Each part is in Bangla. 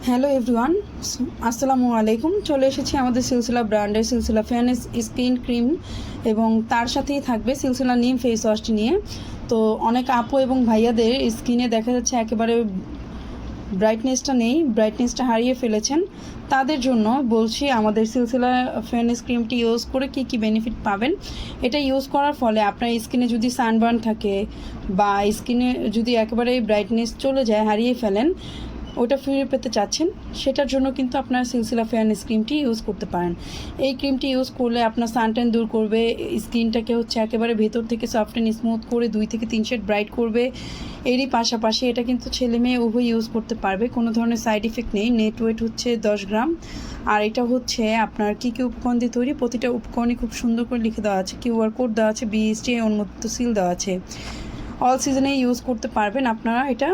হ্যালো এভরিওয়ান, আসসালামু আলাইকুম। চলে এসেছি আমাদের সিলসিলা ব্র্যান্ডের সিলসিলা ফেয়ারনেস স্কিন ক্রিম এবং তার সাথেই থাকবে সিলসিলা নিম ফেস ওয়াশটি নিয়ে। তো অনেক আপু এবং ভাইয়াদের স্কিনে দেখা যাচ্ছে একেবারে ব্রাইটনেসটা নেই, ব্রাইটনেসটা হারিয়ে ফেলেছেন। তাদের জন্য বলছি আমাদের সিলসিলা ফেয়ারনেস ক্রিমটি ইউজ করে কি কি বেনিফিট পাবেন। এটা ইউজ করার ফলে আপনার স্কিনে যদি সানবার্ন থাকে বা স্কিনে যদি একেবারে ব্রাইটনেস চলে যায়, হারিয়ে ফেলেন, ওটা ফিরে পেতে চাচ্ছেন, সেটার জন্য কিন্তু আপনার সিলসিলা ফেয়ারনেস ক্রিমটি ইউজ করতে পারেন। এই ক্রিমটি ইউজ করলে আপনার সানট্যান দূর করবে, স্কিনটাকে একেবারে ভেতর থেকে সফট অ্যান্ড স্মুথ করে 2 থেকে 3 শেড ব্রাইট করবে। এরই পাশাপাশি এটা কিন্তু ছেলে মেয়ে উভয় ইউজ করতে পারবে, কোনো ধরনের সাইড ইফেক্ট নেই। নেট ওয়েট হচ্ছে 10 গ্রাম। আর এটা হচ্ছে আপনার কী কী উপকরণ দিয়ে তৈরি, প্রতিটা উপকরণই খুব সুন্দর করে লিখে দেওয়া আছে, কিউআর কোড দেওয়া আছে, বিএসটিআই অনুমোদিত সিল দেওয়া আছে। অল সিজনে ইউজ করতে পারবেন আপনারা এটা।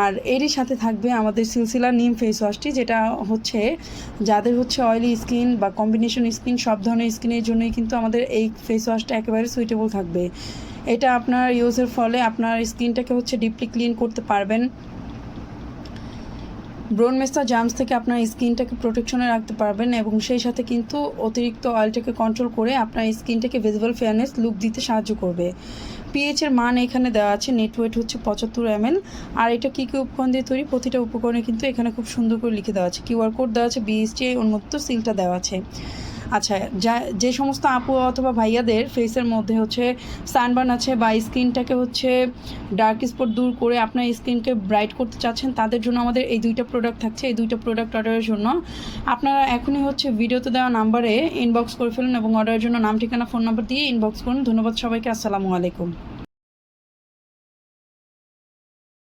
আর এরই সাথে থাকবে আমাদের সিলসিলা নিম ফেস ওয়াশটি, যেটা হচ্ছে যাদের অয়েলি স্কিন বা কম্বিনেশন স্কিন, সব ধরনের স্কিনের জন্যই কিন্তু আমাদের এই ফেস ওয়াশটা একেবারে সুইটেবল থাকবে। এটা আপনার ইউজের ফলে আপনার স্কিনটাকে ডিপলি ক্লিন করতে পারবেন। ব্রোন মেস্তা জার্মস থেকে আপনার স্কিনটাকে প্রোটেকশনে রাখতে পারবেন এবং সেই সাথে কিন্তু অতিরিক্ত অয়েলটাকে কন্ট্রোল করে আপনার স্কিনটাকে ভিজিবল ফেয়ারনেস লুক দিতে সাহায্য করবে। পিএইচের মান এখানে দেওয়া আছে, নেট ওয়েট হচ্ছে 75 ml। আর এটা কী কী উপকরণ দিয়ে তৈরি, প্রতিটা উপকরণে কিন্তু এখানে খুব সুন্দর করে লিখে দেওয়া আছে, কিউআর কোড দেওয়া আছে, বিএসটিআই অনুমোদিত সিলটা দেওয়া আছে। আচ্ছা, যে সমস্ত আপু অথবা ভাইয়াদের ফেসের মধ্যে সানবার্ন আছে বা স্কিনটাকে ডার্ক স্পট দূর করে আপনার স্কিনকে ব্রাইট করতে চাচ্ছেন, তাদের জন্য আমাদের এই দুইটা প্রোডাক্ট থাকছে। এই দুইটা প্রোডাক্ট অর্ডারের জন্য আপনারা এখনই ভিডিওতে দেওয়া নাম্বারে ইনবক্স করে ফেলুন এবং অর্ডারের জন্য নাম, ঠিকানা, ফোন নাম্বার দিয়ে ইনবক্স করুন। ধন্যবাদ সবাইকে। আসসালামু আলাইকুম।